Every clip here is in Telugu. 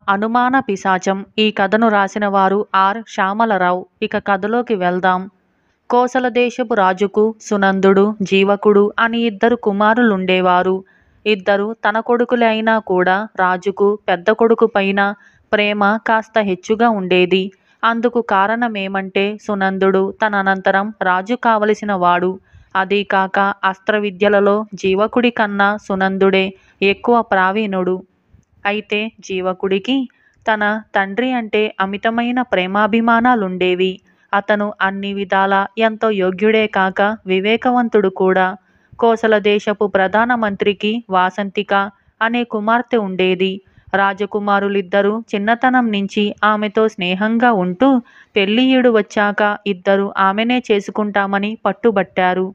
అనుమాన పిశాచం. ఈ కథను రాసిన వారు ఆర్. శ్యామలరావు. ఇక కథలోకి వెళ్దాం. కోసల దేశపు రాజుకు సునందుడు, జీవకుడు అని ఇద్దరు కుమారులుండేవారు. ఇద్దరు తన కొడుకులే అయినా కూడా రాజుకు పెద్ద కొడుకు పైన ప్రేమ కాస్త హెచ్చుగా ఉండేది. అందుకు కారణమేమంటే సునందుడు తన అనంతరం రాజు కావలసిన వాడు. అదీకాక అస్త్ర విద్యలలో జీవకుడి కన్నా సునందుడే ఎక్కువ ప్రావీణుడు. అయితే జీవకుడికి తన తండ్రి అంటే అమితమైన ప్రేమాభిమానాలుండేవి. అతను అన్ని విధాలా ఎంతో యోగ్యుడే కాక వివేకవంతుడు కూడా. కోసల దేశపు ప్రధానమంత్రికి వాసంతిక అనే కుమార్తె ఉండేది. రాజకుమారులిద్దరూ చిన్నతనం నుంచి ఆమెతో స్నేహంగా ఉంటూ పెళ్ళియీడు వచ్చాక ఇద్దరు ఆమెనే చేసుకుంటామని పట్టుబట్టారు.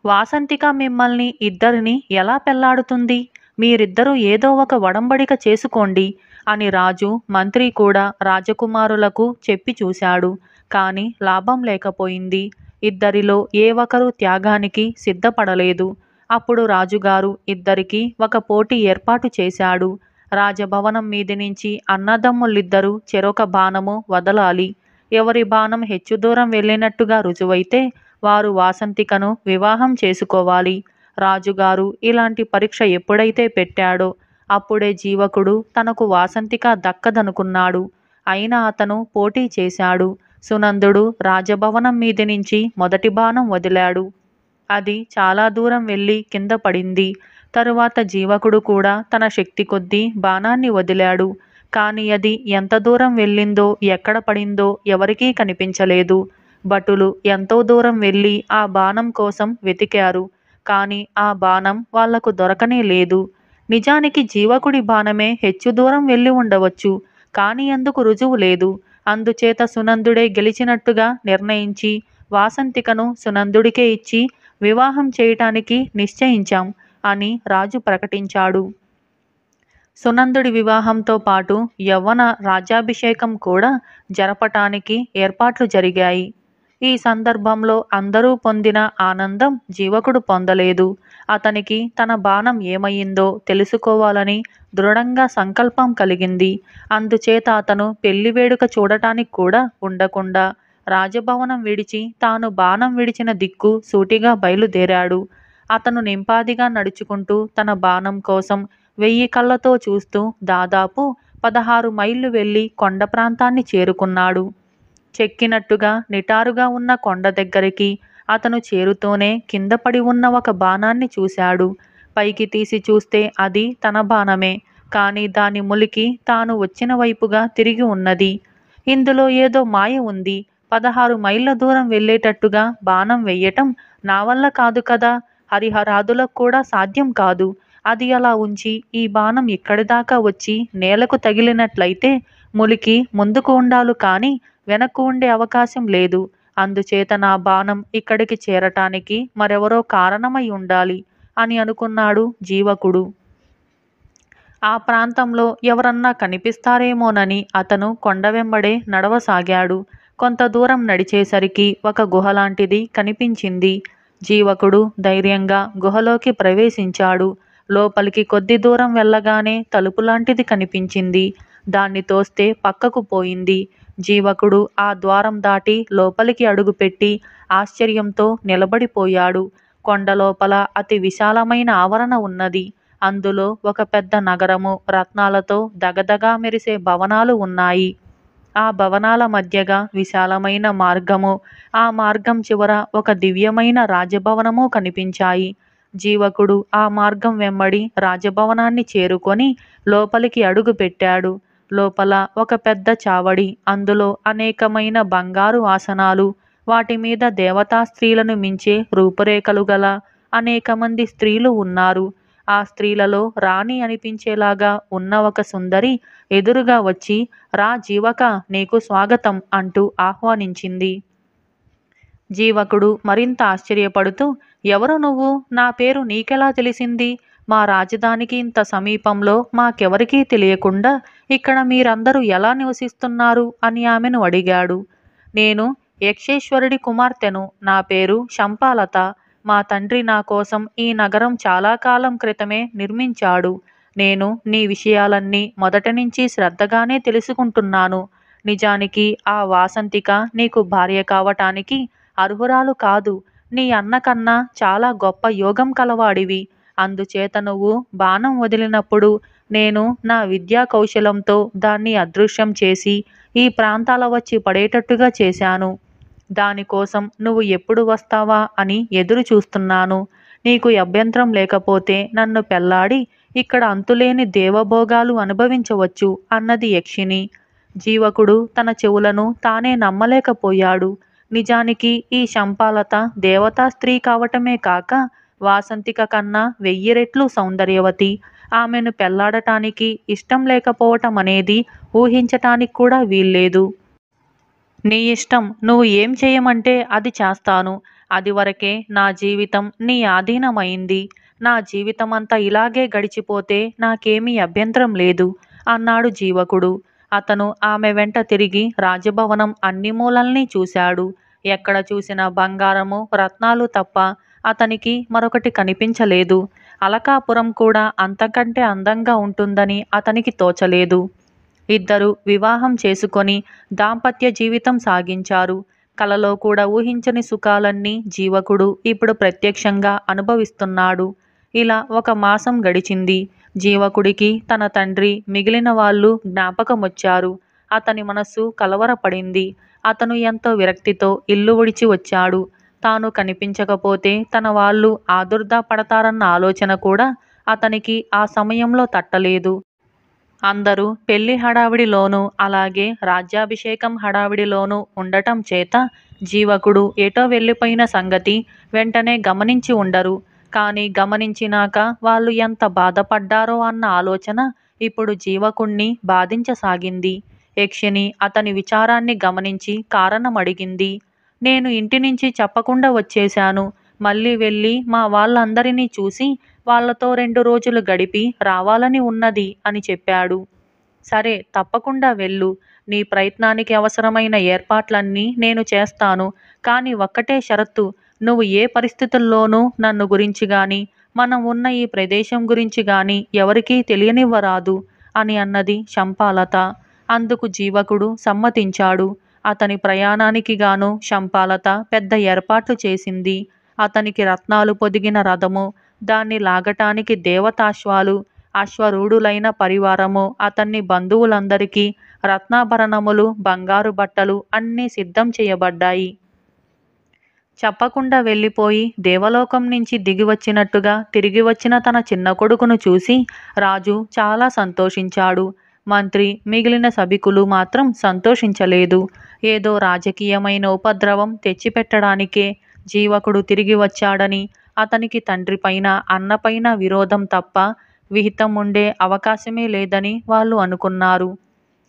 వాసంతిక మిమ్మల్ని ఇద్దరిని ఎలా పెళ్లాడుతుంది? మీరిద్దరూ ఏదో ఒక వడంబడిక చేసుకోండి అని రాజు, మంత్రి కూడా రాజకుమారులకు చెప్పి చూశాడు. కాని లాభం లేకపోయింది. ఇద్దరిలో ఏ ఒక్కరూ త్యాగానికి సిద్ధపడలేదు. అప్పుడు రాజుగారు ఇద్దరికీ ఒక పోటీ ఏర్పాటు చేశాడు. రాజభవనం మీది నుంచి అన్నదమ్ములిద్దరూ చెరొక బాణము వదలాలి. ఎవరి బాణం హెచ్చు దూరం వెళ్ళినట్టుగా రుజువైతే వారు వాసంతికను వివాహం చేసుకోవాలి. రాజుగారు ఇలాంటి పరీక్ష ఎప్పుడైతే పెట్టాడో అప్పుడే జీవకుడు తనకు వాసంతిక దక్కదనుకున్నాడు. అయినా అతను పోటీ చేశాడు. సునందుడు రాజభవనం మీది నుంచి మొదటి బాణం వదిలాడు. అది చాలా దూరం వెళ్ళి కింద పడింది. తరువాత జీవకుడు కూడా తన శక్తి కొద్దీ బాణాన్ని వదిలాడు. కాని అది ఎంత దూరం వెళ్ళిందో ఎక్కడ పడిందో ఎవరికీ కనిపించలేదు. భటులు ఎంతో దూరం వెళ్ళి ఆ బాణం కోసం వెతికారు. కాని ఆ బాణం వాళ్లకు దొరకనే లేదు. నిజానికి జీవకుడి బాణమే హెచ్చు దూరం వెళ్ళి ఉండవచ్చు. కాని అందుకు రుజువు లేదు. అందుచేత సునందుడే గెలిచినట్టుగా నిర్ణయించి వాసంతికను సునందుడికే ఇచ్చి వివాహం చేయటానికి నిశ్చయించాం అని రాజు ప్రకటించాడు. సునందుడి వివాహంతో పాటు యవ్వన రాజ్యాభిషేకం కూడా జరపటానికి ఏర్పాట్లు జరిగాయి. ఈ సందర్భంలో అందరూ పొందిన ఆనందం జీవకుడు పొందలేదు. అతనికి తన బాణం ఏమయిందో తెలుసుకోవాలని దృఢంగా సంకల్పం కలిగింది. అందుచేత అతను పెళ్లి వేడుక చూడటానికి కూడా ఉండకుండా రాజభవనం విడిచి తాను బాణం విడిచిన దిక్కు సూటిగా బయలుదేరాడు. అతను నింపాదిగా నడుచుకుంటూ తన బాణం కోసం 1000 కళ్ళతో చూస్తూ దాదాపు 16 మైళ్ళు వెళ్ళి కొండ ప్రాంతాన్ని చేరుకున్నాడు. చెక్కినట్టుగా నిటారుగా ఉన్న కొండ దగ్గరికి అతను చేరుతూనే కింద పడి ఉన్న ఒక బాణాన్ని చూశాడు. పైకి తీసి చూస్తే అది తన బాణమే. కాని దాని ములికి తాను వచ్చిన వైపుగా తిరిగి ఉన్నది. ఇందులో ఏదో మాయ ఉంది. 16 మైళ్ళ దూరం వెళ్ళేటట్టుగా బాణం వెయ్యటం నా వల్ల కాదు కదా. హరిహరాదులకు కూడా సాధ్యం కాదు. అది అలా ఉంచి ఈ బాణం ఇక్కడి దాకా వచ్చి నేలకు తగిలినట్లయితే ములికి ముందుకు ఉండాలి కాని వెనక్కు ఉండే అవకాశం లేదు. అందుచేత నా బాణం ఇక్కడికి చేరటానికి మరెవరో కారణమై ఉండాలి అని అనుకున్నాడు జీవకుడు. ఆ ప్రాంతంలో ఎవరన్నా కనిపిస్తారేమోనని అతను కొండ వెంబడే నడవసాగాడు. కొంత దూరం నడిచేసరికి ఒక గుహలాంటిది కనిపించింది. జీవకుడు ధైర్యంగా గుహలోకి ప్రవేశించాడు. లోపలికి కొద్ది దూరం వెళ్ళగానే తలుపులాంటిది కనిపించింది. దాన్ని తోస్తే పక్కకు పోయింది. జీవకుడు ఆ ద్వారం దాటి లోపలికి అడుగుపెట్టి ఆశ్చర్యంతో నిలబడిపోయాడు. కొండ లోపల అతి విశాలమైన ఆవరణ ఉన్నది. అందులో ఒక పెద్ద నగరము, రత్నాలతో దగదగా మెరిసే భవనాలు ఉన్నాయి. ఆ భవనాల మధ్యగా విశాలమైన మార్గము, ఆ మార్గం చివర ఒక దివ్యమైన రాజభవనము కనిపించాయి. జీవకుడు ఆ మార్గం వెంబడి రాజభవనాన్ని చేరుకొని లోపలికి అడుగు పెట్టాడు. లోపల ఒక పెద్ద చావడి, అందులో అనేకమైన బంగారు ఆసనాలు, వాటి మీద దేవతా స్త్రీలను మించే రూపురేఖలు గల అనేక మంది స్త్రీలు ఉన్నారు. ఆ స్త్రీలలో రాణి అనిపించేలాగా ఉన్న ఒక సుందరి ఎదురుగా వచ్చి రా జీవక, నీకు స్వాగతం అంటూ ఆహ్వానించింది. జీవకుడు మరింత ఆశ్చర్యపడుతూ ఎవరు నువ్వు? నా పేరు నీకెలా తెలిసింది? మా రాజధానికి ఇంత సమీపంలో మాకెవరికీ తెలియకుండా ఇక్కడ మీరందరూ ఎలా నివసిస్తున్నారు అని ఆమెను అడిగాడు. నేను యక్షేశ్వరుడి కుమార్తెను. నా పేరు శంపాలత. మా తండ్రి నా కోసం ఈ నగరం చాలా కాలం క్రితమే నిర్మించాడు. నేను నీ విషయాలన్నీ మొదటి నుంచి శ్రద్ధగానే తెలుసుకుంటున్నాను. నిజానికి ఆ వాసంతిక నీకు భార్య కావటానికి అర్హురాలు కాదు. నీ అన్న కన్నా చాలా గొప్ప యోగం కలవాడివి. అందుచేత నువ్వు బాణం వదిలినప్పుడు నేను నా విద్యా కౌశలంతో దాన్ని అదృశ్యం చేసి ఈ ప్రాంతాల వచ్చి పడేటట్టుగా చేశాను. దానికోసం నువ్వు ఎప్పుడు వస్తావా అని ఎదురు చూస్తున్నాను. నీకు అభ్యంతరం లేకపోతే నన్ను పెళ్లాడి ఇక్కడ అంతులేని దేవభోగాలు అనుభవించవచ్చు అన్నది యక్షిణి. జీవకుడు తన చెవులను తానే నమ్మలేకపోయాడు. నిజానికి ఈ శంపాలత దేవతా స్త్రీ కావటమే కాక వాసంతిక కన్నా 1000 రెట్లు సౌందర్యవతి. ఆమెను పెళ్లాడటానికి ఇష్టం లేకపోవటం అనేది ఊహించటానికి కూడా వీల్లేదు. నీ ఇష్టం, నువ్వు ఏం చేయమంటే అది చేస్తాను. అది వరకే నా జీవితం నీ ఆధీనమైంది. నా జీవితమంతా ఇలాగే గడిచిపోతే నాకేమీ అభ్యంతరం లేదు అన్నాడు జీవకుడు. అతను ఆమె వెంట తిరిగి రాజభవనం అన్ని మూలల్ని చూశాడు. ఎక్కడ చూసినా బంగారము రత్నాలు తప్ప అతనికి మరొకటి కనిపించలేదు. అలకాపురం కూడా అంతకంటే అందంగా ఉంటుందని అతనికి తోచలేదు. ఇద్దరు వివాహం చేసుకొని దాంపత్య జీవితం సాగించారు. కలలో కూడా ఊహించని సుఖాలన్నీ జీవకుడు ఇప్పుడు ప్రత్యక్షంగా అనుభవిస్తున్నాడు. ఇలా 1 మాసం గడిచింది. జీవకుడికి తన తండ్రి మిగిలిన వాళ్ళు జ్ఞాపకమొచ్చారు. అతని మనస్సు కలవరపడింది. అతను ఎంతో విరక్తితో ఇల్లు విడిచి వచ్చాడు. తాను కనిపించకపోతే తన వాళ్ళు ఆదుర్దా పడతారన్న ఆలోచన కూడా అతనికి ఆ సమయంలో తట్టలేదు. అందరూ పెళ్లి హడావిడిలోనూ అలాగే రాజ్యాభిషేకం హడావిడిలోనూ ఉండటం చేత జీవకుడు ఎటో వెళ్ళిపోయిన సంగతి వెంటనే గమనించి ఉండరు. కానీ గమనించినాక వాళ్ళు ఎంత బాధపడ్డారో అన్న ఆలోచన ఇప్పుడు జీవకుణ్ణి బాధించసాగింది. యక్షిణి అతని విచారాన్ని గమనించి కారణం అడిగింది. నేను ఇంటి నుంచి చెప్పకుండా వచ్చేశాను. మళ్ళీ వెళ్ళి మా వాళ్ళందరినీ చూసి వాళ్ళతో 2 రోజులు గడిపి రావాలని ఉన్నది అని చెప్పాడు. సరే, తప్పకుండా వెళ్ళు. నీ ప్రయత్నానికి అవసరమైన ఏర్పాట్లన్నీ నేను చేస్తాను. కానీ ఒక్కటే షరతు, నువ్వు ఏ పరిస్థితుల్లోనూ నన్ను గురించి గాని మనం ఉన్న ఈ ప్రదేశం గురించి గాని ఎవరికీ తెలియనివ్వరాదు అని అన్నది శంపాలత. అందుకు జీవకుడు సమ్మతించాడు. అతని ప్రయాణానికి గాను శంపాలత పెద్ద ఏర్పాట్లు చేసింది. అతనికి రత్నాలు పొదిగిన రథము, దాన్ని లాగటానికి దేవతాశ్వాలు, అశ్వరూఢులైన పరివారము, అతన్ని బంధువులందరికీ రత్నాభరణములు, బంగారు బట్టలు అన్నీ సిద్ధం చేయబడ్డాయి. చెప్పకుండా వెళ్ళిపోయి దేవలోకం నుంచి దిగివచ్చినట్టుగా తిరిగి వచ్చిన తన చిన్న కొడుకును చూసి రాజు చాలా సంతోషించాడు. మంత్రి మిగిలిన సభికులు మాత్రం సంతోషించలేదు. ఏదో రాజకీయమైన ఉపద్రవం తెచ్చిపెట్టడానికే జీవకుడు తిరిగి వచ్చాడని, అతనికి తండ్రిపైన అన్నపైన విరోధం తప్ప విహితం ఉండే అవకాశమే లేదని వాళ్ళు అనుకున్నారు.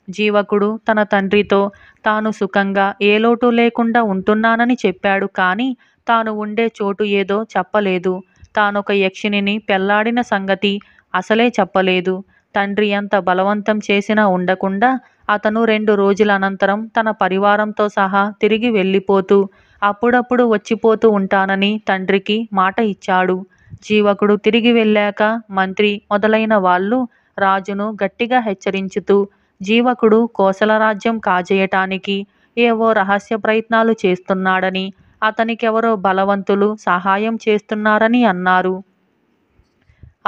జీవకుడు తన తండ్రితో తాను సుఖంగా ఏ లోటు లేకుండా ఉంటున్నానని చెప్పాడు. కానీ తాను ఉండే చోటు ఏదో చెప్పలేదు. తానొక యక్షిణిని పెళ్లాడిన సంగతి అసలే చెప్పలేదు. తండ్రి ఎంత బలవంతం చేసినా ఉండకుండా అతను 2 రోజుల అనంతరం తన పరివారంతో సహా తిరిగి వెళ్ళిపోతూ అప్పుడప్పుడు వచ్చిపోతూ ఉంటానని తండ్రికి మాట ఇచ్చాడు. జీవకుడు తిరిగి వెళ్ళాక మంత్రి మొదలైన వాళ్ళు రాజును గట్టిగా హెచ్చరించుతూ జీవకుడు కోసల రాజ్యం కాజేయటానికి ఏవో రహస్య ప్రయత్నాలు చేస్తున్నాడని, అతనికెవరో బలవంతులు సహాయం చేస్తున్నారని అన్నారు.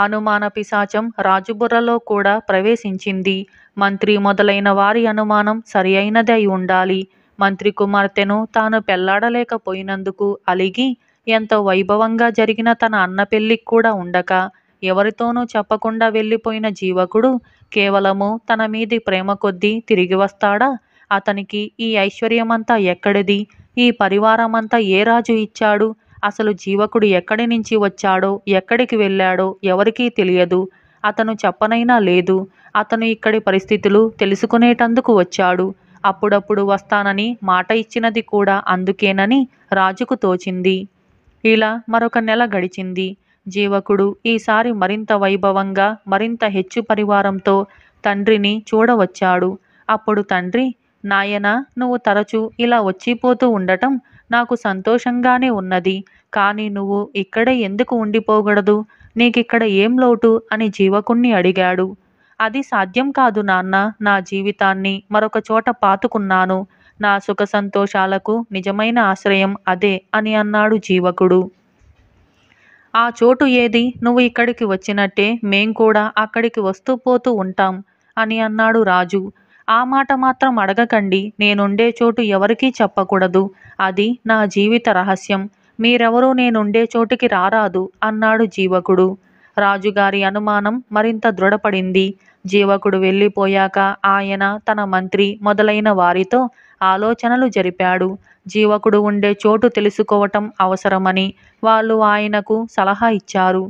అనుమాన పిశాచం రాజుబుర్రలో కూడా ప్రవేశించింది. మంత్రి మొదలైన వారి అనుమానం సరి అయినది అయి ఉండాలి. మంత్రి కుమార్తెను తాను పెళ్లాడలేకపోయినందుకు అలిగి ఎంతో వైభవంగా జరిగిన తన అన్న పెళ్లికి కూడా ఉండక ఎవరితోనూ చెప్పకుండా వెళ్ళిపోయిన జీవకుడు కేవలము తన మీది ప్రేమ కొద్దీ తిరిగి వస్తాడా? అతనికి ఈ ఐశ్వర్యమంతా ఎక్కడిది? ఈ పరివారమంతా ఏ రాజు ఇచ్చాడు? అసలు జీవకుడు ఎక్కడి నుంచి వచ్చాడో, ఎక్కడికి వెళ్ళాడో ఎవరికీ తెలియదు. అతను చెప్పనైనా లేదు. అతను ఇక్కడి పరిస్థితులు తెలుసుకునేటందుకు వచ్చాడు. అప్పుడప్పుడు వస్తానని మాట ఇచ్చినది కూడా అందుకేనని రాజుకు తోచింది. ఇలా మరొక నెల గడిచింది. జీవకుడు ఈసారి మరింత వైభవంగా, మరింత హెచ్చు పరివారంతో తండ్రిని చూడవచ్చాడు. అప్పుడు తండ్రి, నాయనా, నువ్వు తరచూ ఇలా వచ్చిపోతూ ఉండటం నాకు సంతోషంగానే ఉన్నది. కానీ నువ్వు ఇక్కడే ఎందుకు ఉండిపోకూడదు? నీకిక్కడ ఏం లోటు అని జీవకుణ్ణి అడిగాడు. అది సాధ్యం కాదు నాన్న. నా జీవితాన్ని మరొక చోట పాతుకున్నాను. నా సుఖ సంతోషాలకు నిజమైన ఆశ్రయం అదే అని అన్నాడు జీవకుడు. ఆ చోటు ఏది? నువ్వు ఇక్కడికి వచ్చినట్టే మేం కూడా అక్కడికి వస్తూ పోతూ ఉంటాం అని అన్నాడు రాజు. ఆ మాట మాత్రం అడగకండి. నేనుండే చోటు ఎవరికీ చెప్పకూడదు. అది నా జీవిత రహస్యం. మీరెవరూ నేనుండే చోటికి రారాదు అన్నాడు జీవకుడు. రాజుగారి అనుమానం మరింత దృఢపడింది. జీవకుడు వెళ్ళిపోయాక ఆయన తన మంత్రి మొదలైన వారితో ఆలోచనలు జరిపాడు. జీవకుడు ఉండే చోటు తెలుసుకోవటం అవసరమని వాళ్ళు ఆయనకు సలహా ఇచ్చారు.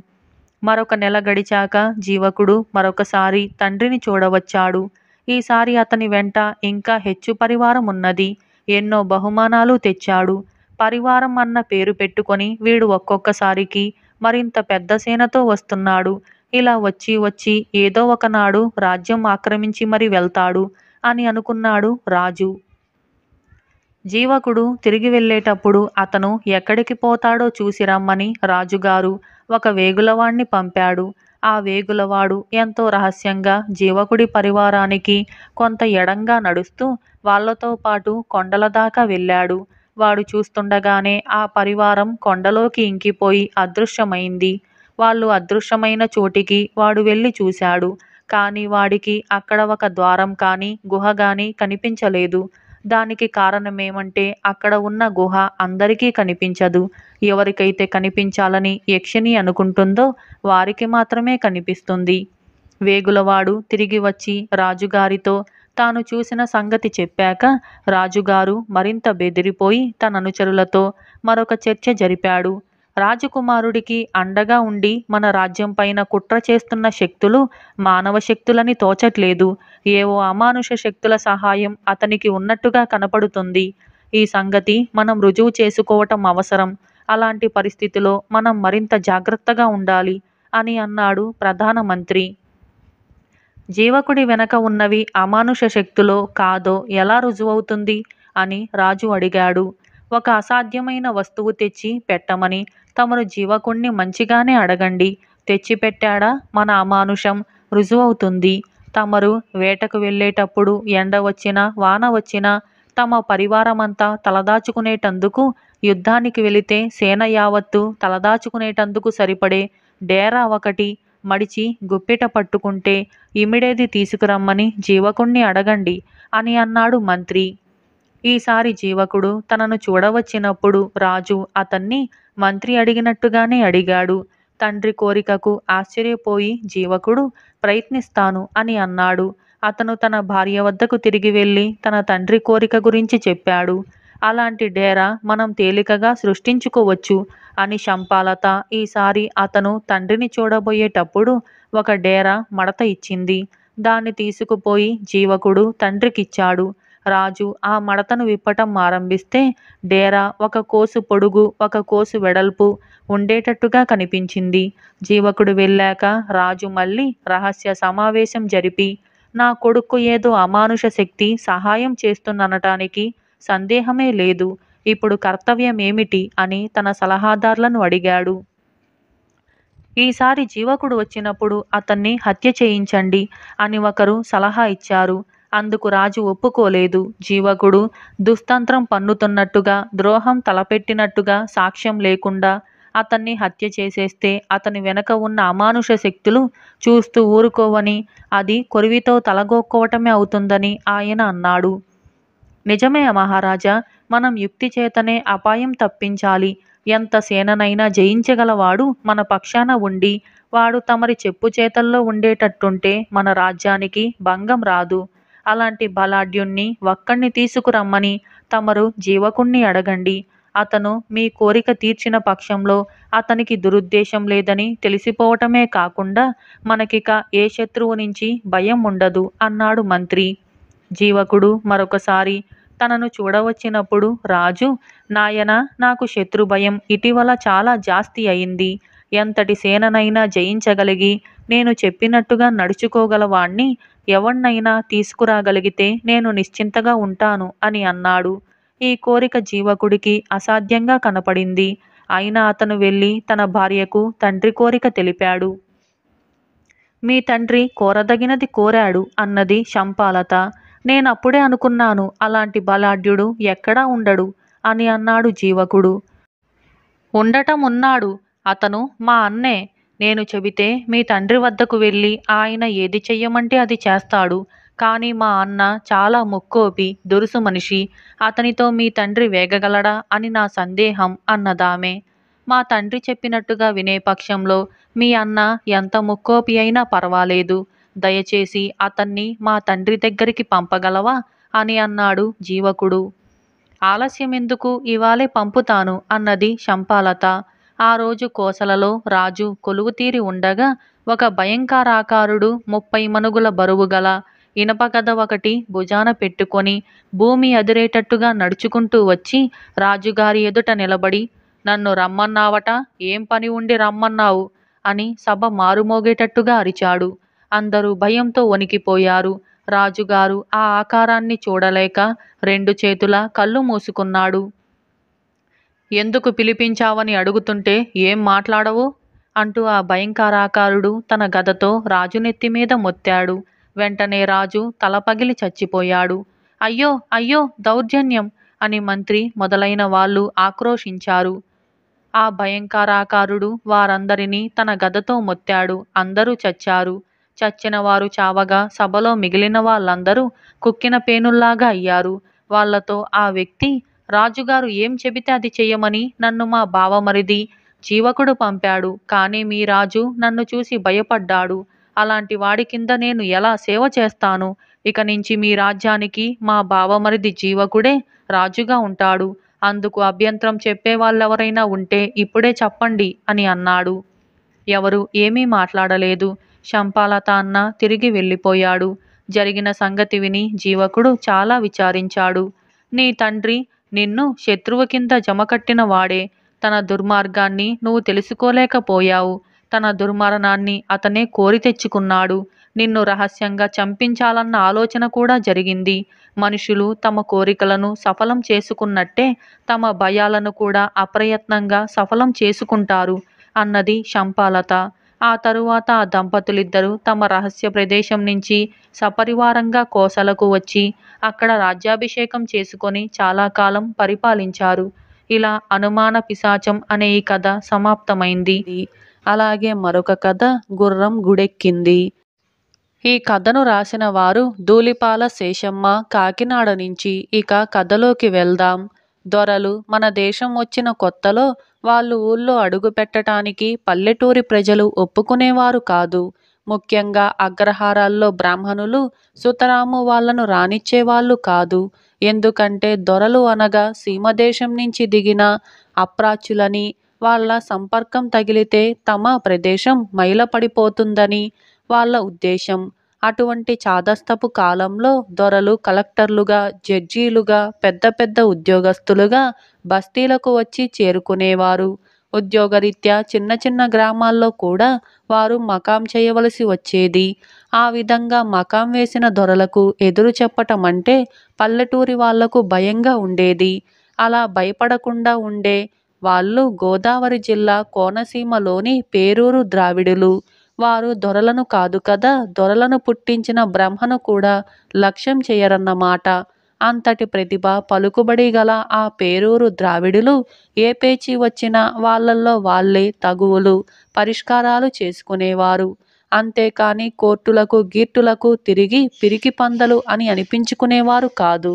మరొక నెల గడిచాక జీవకుడు మరొకసారి తండ్రిని చూడవచ్చాడు. ఈసారి అతని వెంట ఇంకా హెచ్చు పరివారం ఉన్నది. ఎన్నో బహుమానాలు తెచ్చాడు. పరివారం అన్న పేరు పెట్టుకొని వీడు ఒక్కొక్కసారికి మరింత పెద్ద సేనతో వస్తున్నాడు. ఇలా వచ్చి వచ్చి ఏదో ఒకనాడు రాజ్యం ఆక్రమించి మరి వెళ్తాడు అని అనుకున్నాడు రాజు. జీవకుడు తిరిగి వెళ్ళేటప్పుడు అతను ఎక్కడికి పోతాడో చూసి రమ్మని రాజుగారు ఒక వేగులవాణ్ణి పంపాడు. ఆ వేగులవాడు ఎంతో రహస్యంగా జీవకుడి పరివారానికి కొంత ఎడంగా నడుస్తూ వాళ్లతో పాటు కొండల దాకా వెళ్ళాడు. వాడు చూస్తుండగానే ఆ పరివారం కొండలోకి ఇంకిపోయి అదృశ్యమైంది. వాళ్ళు అదృశ్యమైన చోటికి వాడు వెళ్ళి చూశాడు. కానీ వాడికి అక్కడ ఒక ద్వారం కానీ గుహ గాని కనిపించలేదు. దానికి కారణమేమంటే అక్కడ ఉన్న గుహ అందరికీ కనిపించదు. ఎవరికైతే కనిపించాలని యక్షిని అనుకుంటుందో వారికి మాత్రమే కనిపిస్తుంది. వేగులవాడు తిరిగి వచ్చి రాజుగారితో తాను చూసిన సంగతి చెప్పాక రాజుగారు మరింత బెదిరిపోయి తన అనుచరులతో మరొక చర్చ జరిపాడు. రాజకుమారుడికి అండగా ఉండి మన రాజ్యం పైన కుట్ర చేస్తున్న శక్తులు మానవ శక్తులని తోచట్లేదు. ఏవో అమానుష శక్తుల సహాయం అతనికి ఉన్నట్టుగా కనపడుతుంది. ఈ సంగతి మనం రుజువు చేసుకోవటం అవసరం. అలాంటి పరిస్థితిలో మనం మరింత జాగ్రత్తగా ఉండాలి అని అన్నాడు ప్రధానమంత్రి. జీవకుడి వెనక ఉన్నవి అమానుష శక్తులో కాదో ఎలా రుజువవుతుంది అని రాజు అడిగాడు. ఒక అసాధ్యమైన వస్తువు తెచ్చి పెట్టమని తమరు జీవకుణ్ణి మంచిగానే అడగండి. తెచ్చి పెట్టాడా మన అమానుషం రుజువవుతుంది. తమరు వేటకు వెళ్ళేటప్పుడు ఎండ వచ్చినా వాన వచ్చినా తమ పరివారమంతా తలదాచుకునేటందుకు యుద్ధానికి వెళితే సేన యావత్తు తలదాచుకునేటందుకు సరిపడే డేరా ఒకటి మడిచి గుప్పిట పట్టుకుంటే ఇమిడేది తీసుకురమ్మని జీవకుణ్ణి అడగండి అని అన్నాడు మంత్రి. ఈసారి జీవకుడు తనను చూడవచ్చినప్పుడు రాజు అతన్ని మంత్రి అడిగినట్టుగానే అడిగాడు. తండ్రి కోరికకు ఆశ్చర్యపోయి జీవకుడు ప్రయత్నిస్తాను అని అన్నాడు. అతను తన భార్య వద్దకు తిరిగి వెళ్ళి తన తండ్రి కోరిక గురించి చెప్పాడు. అలాంటి డేరా మనం తేలికగా సృష్టించుకోవచ్చు అని శంపాలత ఈసారి అతను తండ్రిని చూడబోయేటప్పుడు ఒక డేరా మడత ఇచ్చింది. దాన్ని తీసుకుపోయి జీవకుడు తండ్రికిచ్చాడు. రాజు ఆ మడతను విప్పటం ఆరంభిస్తే డేరా ఒక కోసు పొడుగు ఒక కోసు వెడల్పు ఉండేటట్టుగా కనిపించింది. జీవకుడు వెళ్ళాక రాజు మళ్ళీ రహస్య సమావేశం జరిపి నా కొడుకు ఏదో అమానుష శక్తి సహాయం చేస్తుందనటానికి సందేహమే లేదు. ఇప్పుడు కర్తవ్యం ఏమిటి అని తన సలహాదారులను అడిగాడు. ఈసారి జీవకుడు వచ్చినప్పుడు అతన్ని హత్య చేయించండి అని ఒకరు సలహా ఇచ్చారు. అందుకు రాజు ఒప్పుకోలేదు. జీవకుడు దుస్తంత్రం పన్నుతున్నట్టుగా ద్రోహం తలపెట్టినట్టుగా సాక్ష్యం లేకుండా అతన్ని హత్య చేసేస్తే అతని వెనక ఉన్న అమానుష శక్తులు చూస్తూ ఊరుకోవని, అది కొరివితో తలగొక్కోవటమే అవుతుందని ఆయన అన్నాడు. నిజమే మహారాజా, మనం యుక్తి చేతనే అపాయం తప్పించాలి. ఎంత సేననైనా జయించగలవాడు మన పక్షాన ఉండి వాడు తమరి చెప్పు చేతల్లో ఉండేటట్టుంటే మన రాజ్యానికి భంగం రాదు. అలాంటి బలాఢ్యుణ్ణి ఒక్కణ్ణి తీసుకురమ్మని తమరు జీవకుణ్ణి అడగండి. అతను మీ కోరిక తీర్చిన పక్షంలో అతనికి దురుద్దేశం లేదని తెలిసిపోవటమే కాకుండా మనకిక ఏ శత్రువు నుంచి భయం ఉండదు అన్నాడు మంత్రి. జీవకుడు మరొకసారి తనను చూడవచ్చినప్పుడు రాజు, నాయనా, నాకు శత్రు భయం ఇటీవల చాలా జాస్తి అయింది. ఎంతటి సేననైనా జయించగలిగి నేను చెప్పినట్టుగా నడుచుకోగలవాణ్ణి ఎవణ్ణైనా తీసుకురాగలిగితే నేను నిశ్చింతగా ఉంటాను అని అన్నాడు. ఈ కోరిక జీవకుడికి అసాధ్యంగా కనపడింది. అయినా అతను వెళ్ళి తన భార్యకు తండ్రి కోరిక తెలిపాడు. మీ తండ్రి కోరదగినది కోరాడు అన్నది శంపాలత. నేనప్పుడే అనుకున్నాను, అలాంటి బలాఢ్యుడు ఎక్కడా ఉండడు అని అన్నాడు జీవకుడు. ఉండటం ఉన్నాడు. అతను మా అన్నే. నేను చెబితే మీ తండ్రి వద్దకు వెళ్ళి ఆయన ఏది చెయ్యమంటే అది చేస్తాడు. కానీ మా అన్న చాలా ముక్కోపి, దురుసు మనిషి. అతనితో మీ తండ్రి వేగగలడా అని నా సందేహం అన్నదామె. మా తండ్రి చెప్పినట్టుగా వినే పక్షంలో మీ అన్న ఎంత ముక్కోపి అయినా పర్వాలేదు. దయచేసి అతన్ని మా తండ్రి దగ్గరికి పంపగలవా అని అన్నాడు జీవకుడు. ఆలస్యమెందుకు, ఇవాళే పంపుతాను అన్నది శంపాలత. ఆ రోజు కోసలలో రాజు కొలువుతీరి ఉండగా ఒక భయంకరాకారుడు 30 మనుగుల బరువుగల ఇనప గద ఒకటి భుజాన పెట్టుకొని భూమి అదిరేటట్టుగా నడుచుకుంటూ వచ్చి రాజుగారి ఎదుట నిలబడి, నన్ను రమ్మన్నావట, ఏం పని ఉండి రమ్మన్నావు అని సభ మారుమోగేటట్టుగా అరిచాడు. అందరూ భయంతో వణికిపోయారు. రాజుగారు ఆ ఆకారాన్ని చూడలేక 2 చేతులా కళ్ళు మూసుకున్నాడు. ఎందుకు పిలిపించావని అడుగుతుంటే ఏం మాట్లాడవు అంటూ ఆ భయంకరాకారుడు తన గదతో రాజు నెత్తిమీద మొత్తాడు. వెంటనే రాజు తల పగిలి చచ్చిపోయాడు. అయ్యో అయ్యో, దౌర్జన్యం అని మంత్రి మొదలైన వాళ్ళు ఆక్రోశించారు. ఆ భయంకరాకారుడు వారందరినీ తన గదతో మొత్తాడు. అందరూ చచ్చారు. చచ్చిన వారు చావగా సభలో మిగిలిన వాళ్ళందరూ కుక్కిన పేనుల్లాగా అయ్యారు. వాళ్లతో ఆ వ్యక్తి, రాజుగారు ఏం చెబితే అది చెయ్యమని నన్ను మా బావమరిది జీవకుడు పంపాడు. కానీ మీ రాజు నన్ను చూసి భయపడ్డాడు. అలాంటి వాడి కింద నేను ఎలా సేవ చేస్తాను? ఇక నుంచి మీ రాజ్యానికి మా బావమరిది జీవకుడే రాజుగా ఉంటాడు. అందుకు అభ్యంతరం చెప్పేవాళ్ళెవరైనా ఉంటే ఇప్పుడే చెప్పండి అని అన్నాడు. ఎవరు ఏమీ మాట్లాడలేదు. శంపాలత అన్న తిరిగి వెళ్ళిపోయాడు. జరిగిన సంగతి విని జీవకుడు చాలా విచారించాడు. నీ తండ్రి నిన్ను శత్రువు కింద జమకట్టిన వాడే. తన దుర్మార్గాన్ని నువ్వు తెలుసుకోలేకపోయావు. తన దుర్మరణాన్ని అతనే కోరి తెచ్చుకున్నాడు. నిన్ను రహస్యంగా చంపించాలన్న ఆలోచన కూడా జరిగింది. మనుషులు తమ కోరికలను సఫలం చేసుకున్నట్టే తమ భయాలను కూడా అప్రయత్నంగా సఫలం చేసుకుంటారు అన్నది శంపాలత. ఆ తరువాత ఆ దంపతులిద్దరూ తమ రహస్య ప్రదేశం నుంచి సపరివారంగా కోసలకు వచ్చి అక్కడ రాజ్యాభిషేకం చేసుకొని చాలా కాలం పరిపాలించారు. ఇలా అనుమాన పిశాచం అనే ఈ కథ సమాప్తమైంది. అలాగే మరొక కథ గుర్రం గుడెక్కింది. ఈ కథను రాసిన వారు ధూళిపాల శేషమ్మ, కాకినాడ నుంచి. ఇక కథలోకి వెళ్దాం. దొరలు మన దేశం వచ్చిన కొత్తలో వాళ్ళు ఊళ్ళో అడుగు పెట్టడానికి పల్లెటూరి ప్రజలు ఒప్పుకునేవారు కాదు. ముఖ్యంగా అగ్రహారాల్లో బ్రాహ్మణులు, సుతరాము వాళ్లను రానిచ్చేవాళ్ళు కాదు. ఎందుకంటే దొరలు అనగా సీమదేశం నుంచి దిగిన అప్రాచ్యులని, వాళ్ళ సంపర్కం తగిలితే తమ ప్రదేశం మైలపడిపోతుందని వాళ్ళ ఉద్దేశం. అటువంటి చాదస్తపు కాలంలో దొరలు కలెక్టర్లుగా, జడ్జీలుగా, పెద్ద పెద్ద ఉద్యోగస్తులుగా బస్తీలకు వచ్చి చేరుకునేవారు. ఉద్యోగరీత్యా చిన్న చిన్న గ్రామాల్లో కూడా వారు మకాం చేయవలసి వచ్చేది. ఆ విధంగా మకాం వేసిన దొరలకు ఎదురు చెప్పటం అంటే పల్లెటూరి వాళ్లకు భయంగా ఉండేది. అలా భయపడకుండా ఉండే వాళ్ళు గోదావరి జిల్లా కోనసీమలోని పేరూరు ద్రావిడులు. వారు దొరలను కాదు కదా, దొరలను పుట్టించిన బ్రహ్మను కూడా లక్ష్యం చేయరన్నమాట. అంతటి ప్రతిభ, పలుకుబడి గల ఆ పేరూరు ద్రావిడులు ఏ పేచీ వచ్చినా వాళ్ళల్లో వాళ్ళే తగువులు, పరిష్కారాలు చేసుకునేవారు. అంతేకాని కోర్టులకు గీర్టులకు తిరిగి పిరికి పందలు అని అనిపించుకునేవారు కాదు.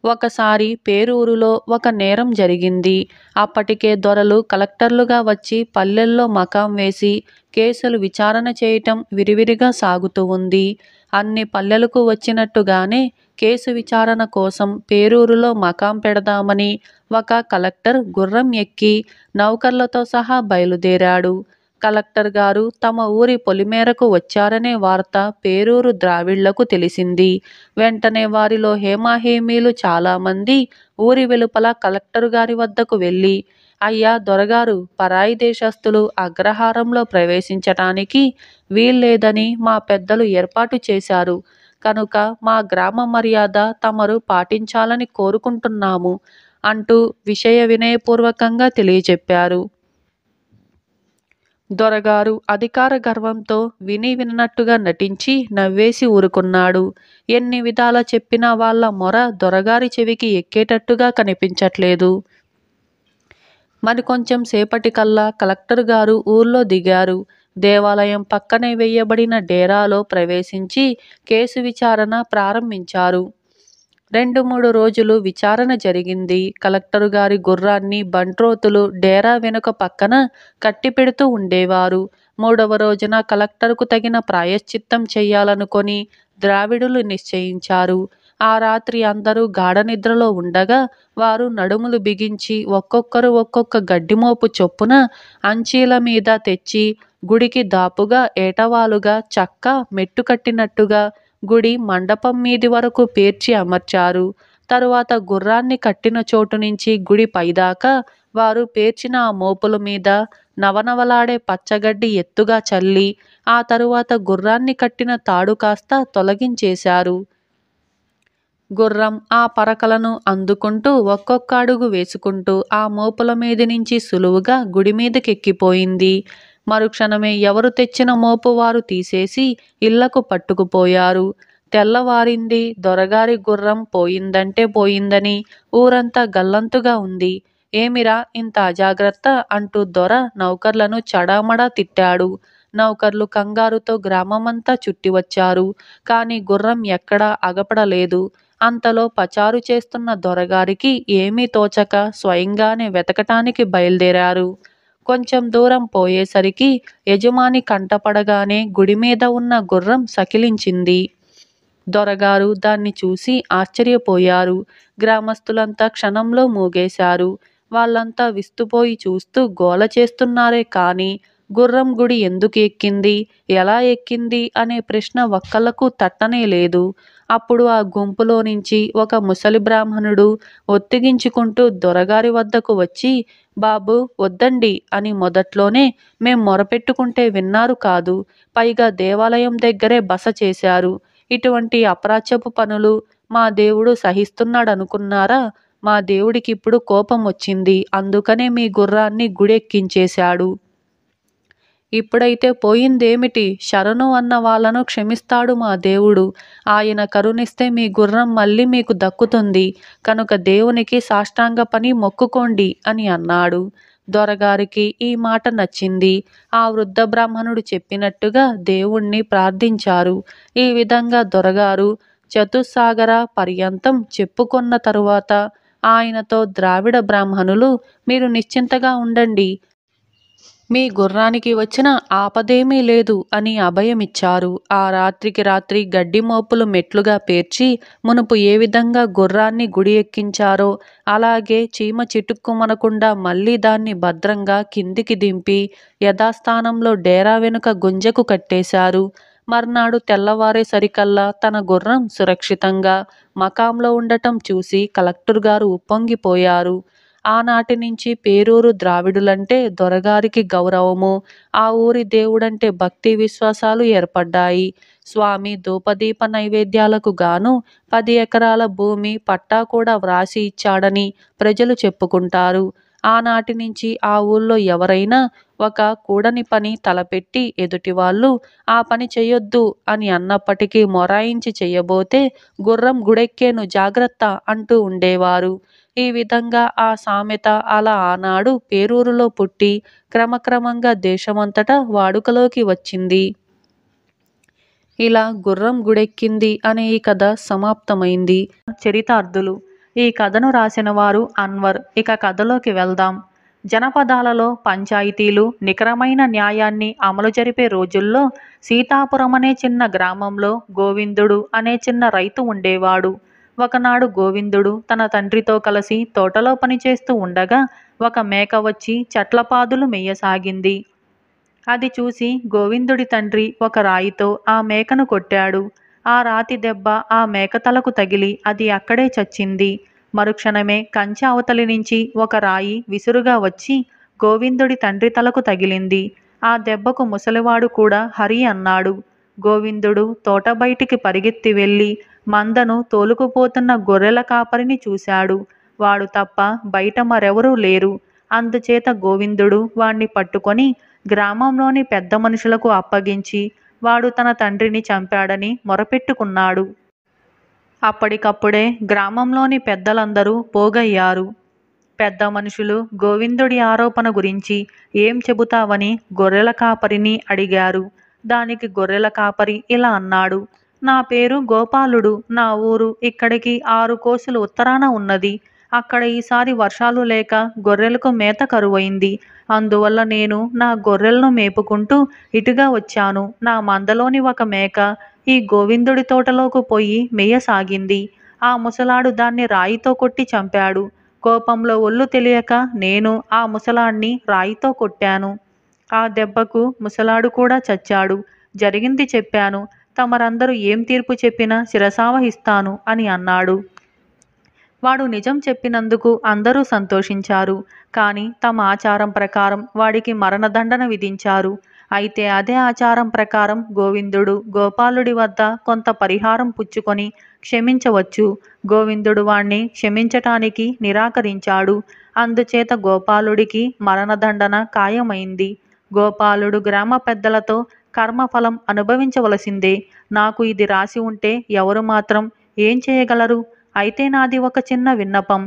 ఒకసారి పేరూరులో ఒక నేరం జరిగింది. అప్పటికే దొరలు కలెక్టర్లుగా వచ్చి పల్లెల్లో మకాం వేసి కేసులు విచారణ చేయటం విరివిరిగా సాగుతూ ఉంది. అన్ని పల్లెలకు వచ్చినట్టుగానే కేసు విచారణ కోసం పేరూరులో మకాం పెడదామని ఒక కలెక్టర్ గుర్రం ఎక్కి నౌకర్లతో సహా బయలుదేరాడు. కలెక్టర్ గారు తమ ఊరి పొలిమేరకు వచ్చారనే వార్త పేరూరు ద్రావిళ్లకు తెలిసింది. వెంటనే వారిలో హేమాహేమీలు చాలామంది ఊరి వెలుపల కలెక్టర్ గారి వద్దకు వెళ్ళి, అయ్యా దొరగారు, పరాయి దేశస్థులు అగ్రహారంలో ప్రవేశించటానికి వీల్లేదని మా పెద్దలు ఏర్పాటు చేశారు. కనుక మా గ్రామ మర్యాద తమరు పాటించాలని కోరుకుంటున్నాము అంటూ విషయ వినయపూర్వకంగా తెలియచెప్పారు. దొరగారు అధికార గర్వంతో విని విన్నట్టుగా నటించి నవ్వేసి ఊరుకున్నాడు. ఎన్ని విధాలా చెప్పినా వాళ్ళ మొర దొరగారి చెవికి ఎక్కేటట్టుగా కనిపించట్లేదు. మరికొంచెం సేపటికల్లా కలెక్టర్ గారు ఊర్లో దిగారు. దేవాలయం పక్కనే వేయబడిన డేరాలో ప్రవేశించి కేసు విచారణ ప్రారంభించారు. 2-3 రోజులు విచారణ జరిగింది. కలెక్టరు గారి గుర్రాన్ని బంట్రోతులు డేరా వెనుక పక్కన కట్టిపెడుతూ ఉండేవారు. 3వ రోజున కలెక్టరుకు తగిన ప్రాయశ్చిత్తం చెయ్యాలనుకొని ద్రావిడులు నిశ్చయించారు. ఆ రాత్రి అందరూ గాఢనిద్రలో ఉండగా వారు నడుములు బిగించి ఒక్కొక్కరు ఒక్కొక్క గడ్డిమోపు చొప్పున అంచీల మీద తెచ్చి గుడికి దాపుగా ఏటవాలుగా చక్క మెట్టు కట్టినట్టుగా గుడి మండపం మీది వరకు పేర్చి అమర్చారు. తరువాత గుర్రాన్ని కట్టిన చోటు నుంచి గుడి పైదాకా వారు పేర్చిన ఆ మోపుల మీద నవనవలాడే పచ్చగడ్డి ఎత్తుగా చల్లి ఆ తరువాత గుర్రాన్ని కట్టిన తాడు కాస్త తొలగించేశారు. గుర్రం ఆ పరకలను అందుకుంటూ ఒక్కొక్క అడుగు వేసుకుంటూ ఆ మోపుల మీది నుంచి సులువుగా గుడి మీదకెక్కిపోయింది. మరుక్షణమే ఎవరు తెచ్చిన మోపు వారు తీసేసి ఇళ్లకు పట్టుకుపోయారు. తెల్లవారింది. దొరగారి గుర్రం పోయిందంటే పోయిందని ఊరంతా గల్లంతుగా ఉంది. ఏమిరా ఇంత అజాగ్రత్త అంటూ దొర నౌకర్లను చడామడా తిట్టాడు. నౌకర్లు కంగారుతో గ్రామమంతా చుట్టివచ్చారు. కాని గుర్రం ఎక్కడా అగపడలేదు. అంతలో పచారు చేస్తున్న దొరగారికి ఏమీ తోచక స్వయంగానే వెతకటానికి బయలుదేరారు. కొంచెం దూరం పోయేసరికి యజమాని కంటపడగానే గుడి మీద ఉన్న గుర్రం సకిలించింది. దొరగారు దాన్ని చూసి ఆశ్చర్యపోయారు. గ్రామస్తులంతా క్షణంలో మూగేశారు. వాళ్ళంతా విస్తుపోయి చూస్తూ గోల చేస్తున్నారే కాని గుర్రం గుడి ఎందుకు ఎక్కింది, ఎలా ఎక్కింది అనే ప్రశ్న ఒక్కళ్ళకు తట్టనే లేదు. అప్పుడు ఆ గుంపులో నుంచి ఒక ముసలి బ్రాహ్మణుడు ఒత్తిగించుకుంటూ దొరగారి వద్దకు వచ్చి, బాబు వద్దండి అని మొదట్లోనే మేం మొరపెట్టుకుంటే విన్నారు కాదు, పైగా దేవాలయం దగ్గరే బస చేశారు. ఇటువంటి అప్రాచ్యపు పనులు మా దేవుడు సహిస్తున్నాడనుకున్నారా? మా దేవుడికిప్పుడు కోపం వచ్చింది. అందుకనే మీ గుర్రాన్ని గుడెక్కించేశాడు. ఇప్పుడైతే పోయిందేమిటి? శరణు అన్న వాళ్ళను క్షమిస్తాడు మా దేవుడు. ఆయన కరుణిస్తే మీ గుర్రం మళ్ళీ మీకు దక్కుతుంది. కనుక దేవునికి సాష్టాంగ పని మొక్కుకోండి అని అన్నాడు. దొరగారికి ఈ మాట నచ్చింది. ఆ వృద్ధ బ్రాహ్మణుడు చెప్పినట్టుగా దేవుణ్ణి ప్రార్థించారు. ఈ విధంగా దొరగారు చతుస్సాగర పర్యంతం చెప్పుకొన్న తరువాత ఆయనతో ద్రావిడ బ్రాహ్మణులు, మీరు నిశ్చింతగా ఉండండి, మీ గుర్రానికి వచ్చిన ఆపదేమీ లేదు అని అభయమిచ్చారు. ఆ రాత్రికి రాత్రి గడ్డి మోపులు మెట్లుగా పేర్చి మునుపు ఏ విధంగా గుర్రాన్ని గుడి ఎక్కించారో అలాగే చీమ చిటుక్కుమనకుండా మళ్ళీ దాన్ని భద్రంగా కిందికి దింపి యథాస్థానంలో డేరా వెనుక గుంజకు కట్టేశారు. మర్నాడు తెల్లవారేసరికల్లా తన గుర్రం సురక్షితంగా మకాంలో ఉండటం చూసి కలెక్టర్ గారు ఉప్పొంగిపోయారు. ఆనాటి నుంచి పేరూరు ద్రావిడులంటే దొరగారికి గౌరవము, ఆ ఊరి దేవుడంటే భక్తి విశ్వాసాలు ఏర్పడ్డాయి. స్వామి ధూపదీప నైవేద్యాలకు గాను 10 ఎకరాల భూమి పట్టా కూడా వ్రాసి ఇచ్చాడని ప్రజలు చెప్పుకుంటారు. ఆనాటి నుంచి ఆ ఊళ్ళో ఎవరైనా ఒక కూడని పని తలపెట్టి ఎదుటివాళ్ళు ఆ పని చెయ్యొద్దు అని అన్నప్పటికీ మొరాయించి చెయ్యబోతే గుర్రం గుడెక్కేను జాగ్రత్త అంటూ ఉండేవారు. ఈ విధంగా ఆ సామెత అలా ఆనాడు పేరూరులో పుట్టి క్రమక్రమంగా దేశమంతటా వాడుకలోకి వచ్చింది. ఇలా గుర్రం గుడెక్కింది అనే ఈ కథ సమాప్తమైంది. చరితార్థులు. ఈ కథను రాసిన వారు అన్వర్. ఇక కథలోకి వెళ్దాం. జనపదాలలో పంచాయితీలు, నికరమైన న్యాయాన్ని అమలు జరిపే రోజుల్లో సీతాపురం అనే చిన్న గ్రామంలో గోవిందుడు అనే చిన్న రైతు ఉండేవాడు. ఒకనాడు గోవిందుడు తన తండ్రితో కలిసి తోటలో పనిచేస్తూ ఉండగా ఒక మేక వచ్చి చెట్లపాదులు మెయ్యసాగింది. అది చూసి గోవిందుడి తండ్రి ఒక రాయితో ఆ మేకను కొట్టాడు. ఆ రాతి దెబ్బ ఆ మేక తలకు తగిలి అది అక్కడే చచ్చింది. మరుక్షణమే కంచె అవతలి నుంచి ఒక రాయి విసురుగా వచ్చి గోవిందుడి తండ్రి తలకు తగిలింది. ఆ దెబ్బకు ముసలివాడు కూడా హరి అన్నాడు. గోవిందుడు తోట బయటికి పరిగెత్తి వెళ్ళి మందను తోలుకుపోతున్న గొర్రెల కాపరిని చూశాడు. వాడు తప్ప బయట మరెవరూ లేరు. అందుచేత గోవిందుడు వాణ్ణి పట్టుకొని గ్రామంలోని పెద్ద మనుషులకు అప్పగించి వాడు తన తండ్రిని చంపాడని మొరపెట్టుకున్నాడు. అప్పటికప్పుడే గ్రామంలోని పెద్దలందరూ పోగయ్యారు. పెద్ద మనుషులు గోవిందుడి ఆరోపణ గురించి ఏం చెబుతావని గొర్రెల కాపరిని అడిగారు. దానికి గొర్రెల కాపరి ఇలా అన్నాడు: నా పేరు గోపాలుడు. నా ఊరు ఇక్కడికి 6 కోసులు ఉత్తరాన ఉన్నది. అక్కడ ఈసారి వర్షాలు లేక గొర్రెలకు మేత కరువైంది. అందువల్ల నేను నా గొర్రెలను మేపుకుంటూ ఇటుగా వచ్చాను. నా మందలోని ఒక మేక ఈ గోవిందుడి తోటలోకి పోయి మేయసాగింది. ఆ ముసలాడు దాన్ని రాయితో కొట్టి చంపాడు. కోపంలో ఒళ్ళు తెలియక నేను ఆ ముసలాన్ని రాయితో కొట్టాను. ఆ దెబ్బకు ముసలాడు కూడా చచ్చాడు. జరిగింది చెప్పాను. తమరందరూ ఏం తీర్పు చెప్పినా శిరసావహిస్తాను అని అన్నాడు. వాడు నిజం చెప్పినందుకు అందరూ సంతోషించారు. కానీ తమ ఆచారం ప్రకారం వాడికి మరణదండన విధించారు. అయితే అదే ఆచారం ప్రకారం గోవిందుడు గోపాలుడి వద్ద కొంత పరిహారం పుచ్చుకొని క్షమించవచ్చు. గోవిందుడు వాణ్ణి క్షమించటానికి నిరాకరించాడు. అందుచేత గోపాలుడికి మరణదండన ఖాయమైంది. గోపాలుడు గ్రామ పెద్దలతో కర్మఫలం అనుభవించవలసిందే. నాకు ఇది రాసి ఉంటే ఎవరు మాత్రం ఏం చేయగలరు? అయితే నాది ఒక చిన్న విన్నపం.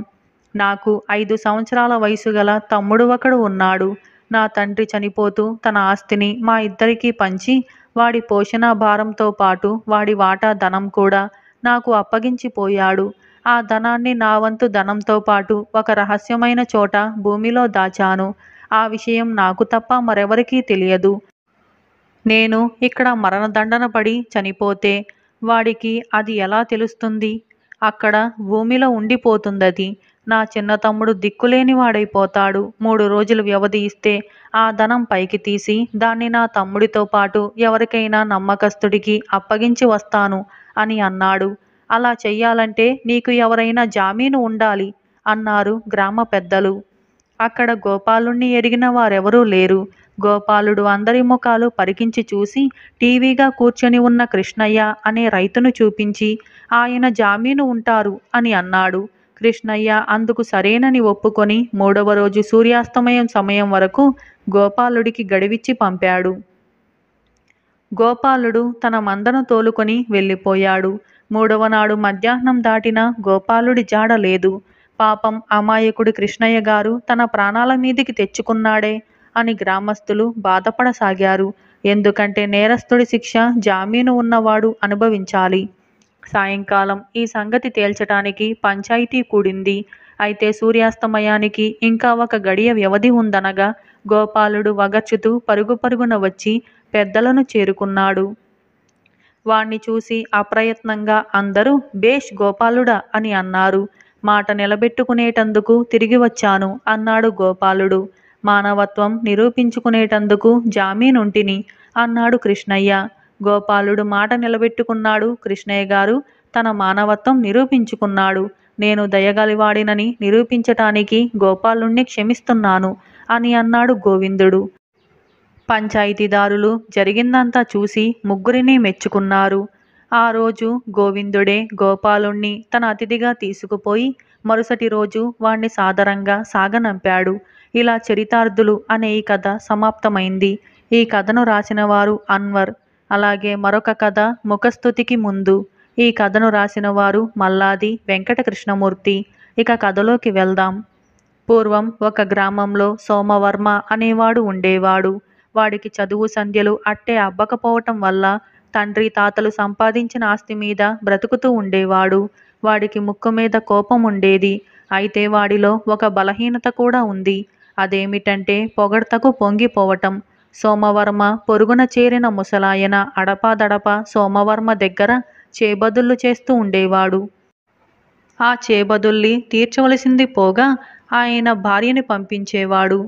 నాకు 5 సంవత్సరాల వయసు గల తమ్ముడు ఒకడు ఉన్నాడు. నా తండ్రి చనిపోతూ తన ఆస్తిని మా ఇద్దరికీ పంచి వాడి పోషణ భారంతో పాటు వాడి వాటా ధనం కూడా నాకు అప్పగించిపోయాడు. ఆ ధనాన్ని నా వంతు ధనంతో పాటు ఒక రహస్యమైన చోట భూమిలో దాచాను. ఆ విషయం నాకు తప్ప మరెవరికీ తెలియదు. నేను ఇక్కడ మరణదండన పడి చనిపోతే వాడికి అది ఎలా తెలుస్తుంది? అక్కడ భూమిలో ఉండిపోతుందది. నా చిన్న తమ్ముడు దిక్కులేని వాడైపోతాడు. 3 రోజులు వ్యవధి ఇస్తే ఆ ధనం పైకి తీసి దాన్ని నా తమ్ముడితో పాటు ఎవరికైనా నమ్మకస్తుడికి అప్పగించి వస్తాను అని అన్నాడు. అలా చెయ్యాలంటే నీకు ఎవరైనా జామీను ఉండాలి అన్నారు గ్రామ పెద్దలు. అక్కడ గోపాలుణ్ణి ఎరిగిన వారెవరూ లేరు. గోపాలుడు అందరి ముఖాలు పరికించి చూసి టీవీగా కూర్చొని ఉన్న కృష్ణయ్య అనే రైతును చూపించి ఆయన జామీను ఉంటారు అని అన్నాడు. కృష్ణయ్య అందుకు సరేనని ఒప్పుకొని 3వ రోజు సూర్యాస్తమయం సమయం వరకు గోపాలుడికి గడివిచ్చి పంపాడు. గోపాలుడు తన మందను తోలుకొని వెళ్ళిపోయాడు. 3వ నాడు మధ్యాహ్నం దాటినా గోపాలుడి జాడ లేదు. పాపం అమాయకుడి కృష్ణయ్య గారు తన ప్రాణాల మీదికి తెచ్చుకున్నాడే అని గ్రామస్తులు బాధపడసాగారు. ఎందుకంటే నేరస్తుడి శిక్ష జామీను ఉన్నవాడు అనుభవించాలి. సాయంకాలం ఈ సంగతి తేల్చటానికి పంచాయితీ కూడింది. అయితే సూర్యాస్తమయానికి ఇంకా ఒక గడియ వ్యవధి ఉందనగా గోపాలుడు వగర్చుతూ పరుగు పరుగున వచ్చి పెద్దలను చేరుకున్నాడు. వాణ్ణి చూసి అప్రయత్నంగా అందరూ బేష్ గోపాలుడా అని అన్నారు. మాట నిలబెట్టుకునేటందుకు తిరిగి వచ్చాను అన్నాడు గోపాలుడు. మానవత్వం నిరూపించుకునేటందుకు జామీనుంటిని అన్నాడు కృష్ణయ్య. గోపాలుడు మాట నిలబెట్టుకున్నాడు. కృష్ణయ్య గారు తన మానవత్వం నిరూపించుకున్నాడు. నేను దయగలివాడినని నిరూపించటానికి గోపాలుణ్ణి క్షమిస్తున్నాను అని అన్నాడు గోవిందుడు. పంచాయతీదారులు జరిగిందంతా చూసి ముగ్గురిని మెచ్చుకున్నారు. ఆ రోజు గోవిందుడే గోపాలుణ్ణి తన అతిథిగా తీసుకుపోయి మరుసటి రోజు వాణ్ణి సాదరంగా సాగనంపాడు. ఇలా చరితార్థులు అనే ఈ కథ సమాప్తమైంది. ఈ కథను రాసిన వారు అన్వర్. అలాగే మరొక కథ ముఖస్తుతికి ముందు. ఈ కథను రాసిన వారు మల్లాది వెంకట కృష్ణమూర్తి. ఇక కథలోకి వెళ్దాం. పూర్వం ఒక గ్రామంలో సోమవర్మ అనేవాడు ఉండేవాడు. వాడికి చదువు సంధ్యలు అట్టే అబ్బకపోవటం వల్ల తండ్రి తాతలు సంపాదించిన ఆస్తి మీద బ్రతుకుతూ ఉండేవాడు. వాడికి ముక్కు మీద కోపం ఉండేది. అయితే వాడిలో ఒక బలహీనత కూడా ఉంది. అదేమిటంటే పొగడ్తకు పొంగిపోవటం. సోమవర్మ పొరుగున చేరిన ముసలాయన అడపాదడపా సోమవర్మ దగ్గర చేబదుళ్ళు చేస్తూ ఉండేవాడు. ఆ చేబదుల్ని తీర్చవలసింది పోగా ఆయన భార్యని పంపించేవాడు.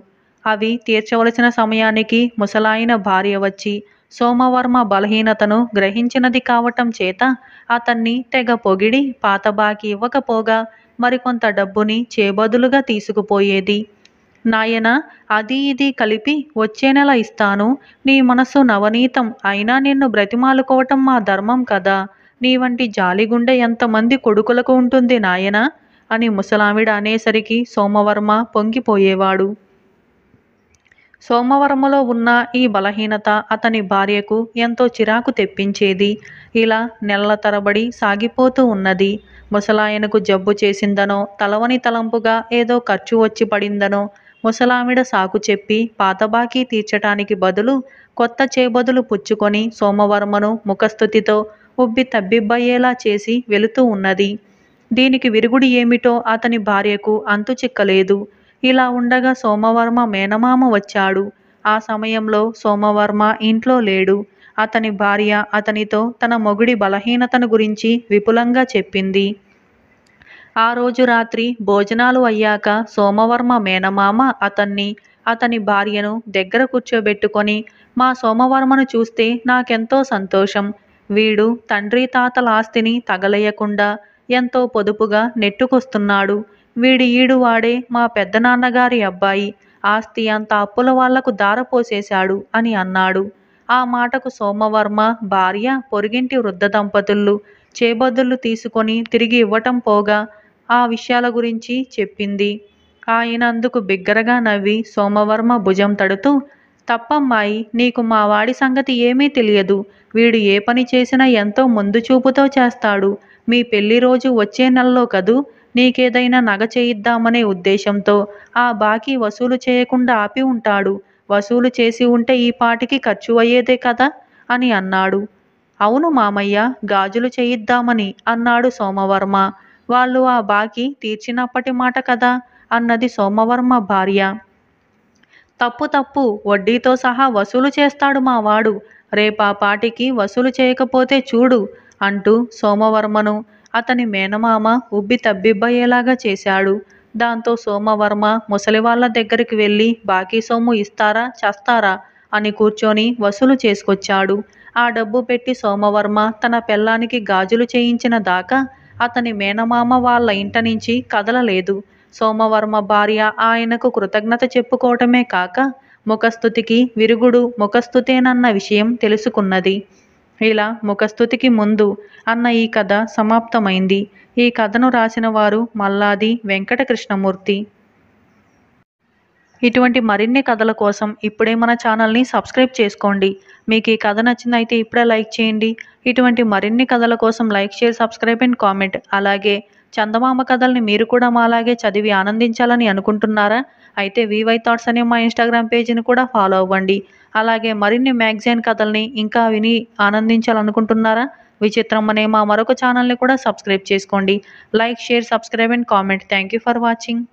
అవి తీర్చవలసిన సమయానికి ముసలాయన భార్య వచ్చి సోమవర్మ బలహీనతను గ్రహించినది కావటం చేత అతన్ని తెగ పొగిడి పాత బాకీ ఇవ్వకపోగా మరికొంత డబ్బుని చేబదులుగా తీసుకుపోయేది. నాయనా, అది ఇది కలిపి వచ్చే నెల ఇస్తాను. నీ మనసు నవనీతం. అయినా నిన్ను బ్రతిమాలుకోవటం మా ధర్మం కదా. నీ వంటి జాలిగుండె ఎంతమంది కొడుకులకు ఉంటుంది నాయనా అని ముసలావిడ అనేసరికి సోమవర్మ పొంగిపోయేవాడు. సోమవర్మలో ఉన్న ఈ బలహీనత అతని భార్యకు ఎంతో చిరాకు తెప్పించేది. ఇలా నెలల తరబడి సాగిపోతూ ఉన్నది. ముసలాయనకు జబ్బు చేసిందనో, తలవని తలంపుగా ఏదో ఖర్చు వచ్చి పడిందనో ముసలావిడ సాకు చెప్పి పాత బాకీ తీర్చటానికి బదులు కొత్త చేబదులు పుచ్చుకొని సోమవర్మను ముఖస్థుతితో ఉబ్బి తబ్బిబ్బయ్యేలా చేసి వెళుతూ ఉన్నది. దీనికి విరుగుడు ఏమిటో అతని భార్యకు అంతు చిక్కలేదు. ఇలా ఉండగా సోమవర్మ మేనమామ వచ్చాడు. ఆ సమయంలో సోమవర్మ ఇంట్లో లేడు. అతని భార్య అతనితో తన మొగుడి బలహీనతను గురించి విపులంగా చెప్పింది. ఆ రోజు రాత్రి భోజనాలు అయ్యాక సోమవర్మ మేనమామ అతని భార్యను దగ్గర కూర్చోబెట్టుకొని, మా సోమవర్మను చూస్తే నాకెంతో సంతోషం. వీడు తండ్రి తాతల ఆస్తిని తగలేయకుండా ఎంతో పొదుపుగా నెట్టుకొస్తున్నాడు. ఈడు వాడే మా పెద్దనాన్నగారి అబ్బాయి. ఆస్తి అంతా అప్పుల వాళ్లకు దారపోసేశాడు అని అన్నాడు. ఆ మాటకు సోమవర్మ భార్య పొరుగింటి వృద్ధ దంపతులు చేబద్దులు తీసుకొని తిరిగి ఇవ్వటం పోగా ఆ విషయాల గురించి చెప్పింది. ఆయన అందుకు బిగ్గరగా నవ్వి సోమవర్మ భుజం తడుతూ, తప్పమ్మాయి, నీకు మా వాడి సంగతి ఏమీ తెలియదు. వీడు ఏ పని చేసినా ఎంతో ముందు చూపుతో చేస్తాడు. మీ పెళ్లి రోజు వచ్చే నెలలో కదూ, నీకేదైనా నగ చేయిద్దామనే ఉద్దేశంతో ఆ బాకీ వసూలు చేయకుండా ఆపి ఉంటాడు. వసూలు చేసి ఉంటే ఈ పాటికి ఖర్చు అయ్యేదే కదా అని అన్నాడు. అవును మామయ్య, గాజులు చేయిద్దామని అన్నాడు సోమవర్మ. వాళ్ళు ఆ బాకీ తీర్చినప్పటి మాట కదా అన్నది సోమవర్మ భార్య. తప్పు, వడ్డీతో సహా వసూలు చేస్తాడు మా వాడు. రేపా పాటికి వసూలు చేయకపోతే చూడు అంటూ సోమవర్మను అతని మేనమామ ఉబ్బి తబ్బిబ్బయ్యేలాగా చేశాడు. దాంతో సోమవర్మ ముసలివాళ్ల దగ్గరికి వెళ్ళి బాకీ సొమ్ము ఇస్తారా చస్తారా అని కూర్చొని వసూలు చేసుకొచ్చాడు. ఆ డబ్బు పెట్టి సోమవర్మ తన పెళ్ళానికి గాజులు చేయించిన దాకా అతని మేనమామ వాళ్ళ ఇంట నుంచి కదలలేదు. సోమవర్మ భార్య ఆయనకు కృతజ్ఞత చెప్పుకోవటమే కాక ముఖస్థుతికి విరుగుడు ముఖస్థుతేనన్న విషయం తెలుసుకున్నది. ఇలా ముఖస్థుతికి ముందు అన్న ఈ కథ సమాప్తమైంది. ఈ కథను రాసిన వారు మల్లాది వెంకటకృష్ణమూర్తి. ఇటువంటి మరిన్ని కథల కోసం ఇప్పుడే మన ఛానల్ని సబ్స్క్రైబ్ చేసుకోండి. మీకు ఈ కథ నచ్చిందైతే ఇప్పుడే లైక్ చేయండి. ఇటువంటి మరిన్ని కథల కోసం like, share, subscribe and comment. అలాగే చందమామ కథల్ని మీరు కూడా మాలాగే చదివి ఆనందించాలని అనుకుంటున్నారా? అయితే వీవై థాట్స్ అనే మా ఇన్స్టాగ్రామ్ పేజీని కూడా ఫాలో అవ్వండి. అలాగే మరిన్ని మ్యాగజైన్ కథల్ని ఇంకా విని ఆనందించాలనుకుంటున్నారా? విచిత్రం అనే మా మరొక ఛానల్ని కూడా సబ్స్క్రైబ్ చేసుకోండి. Like, share, subscribe and comment. Thank you for watching.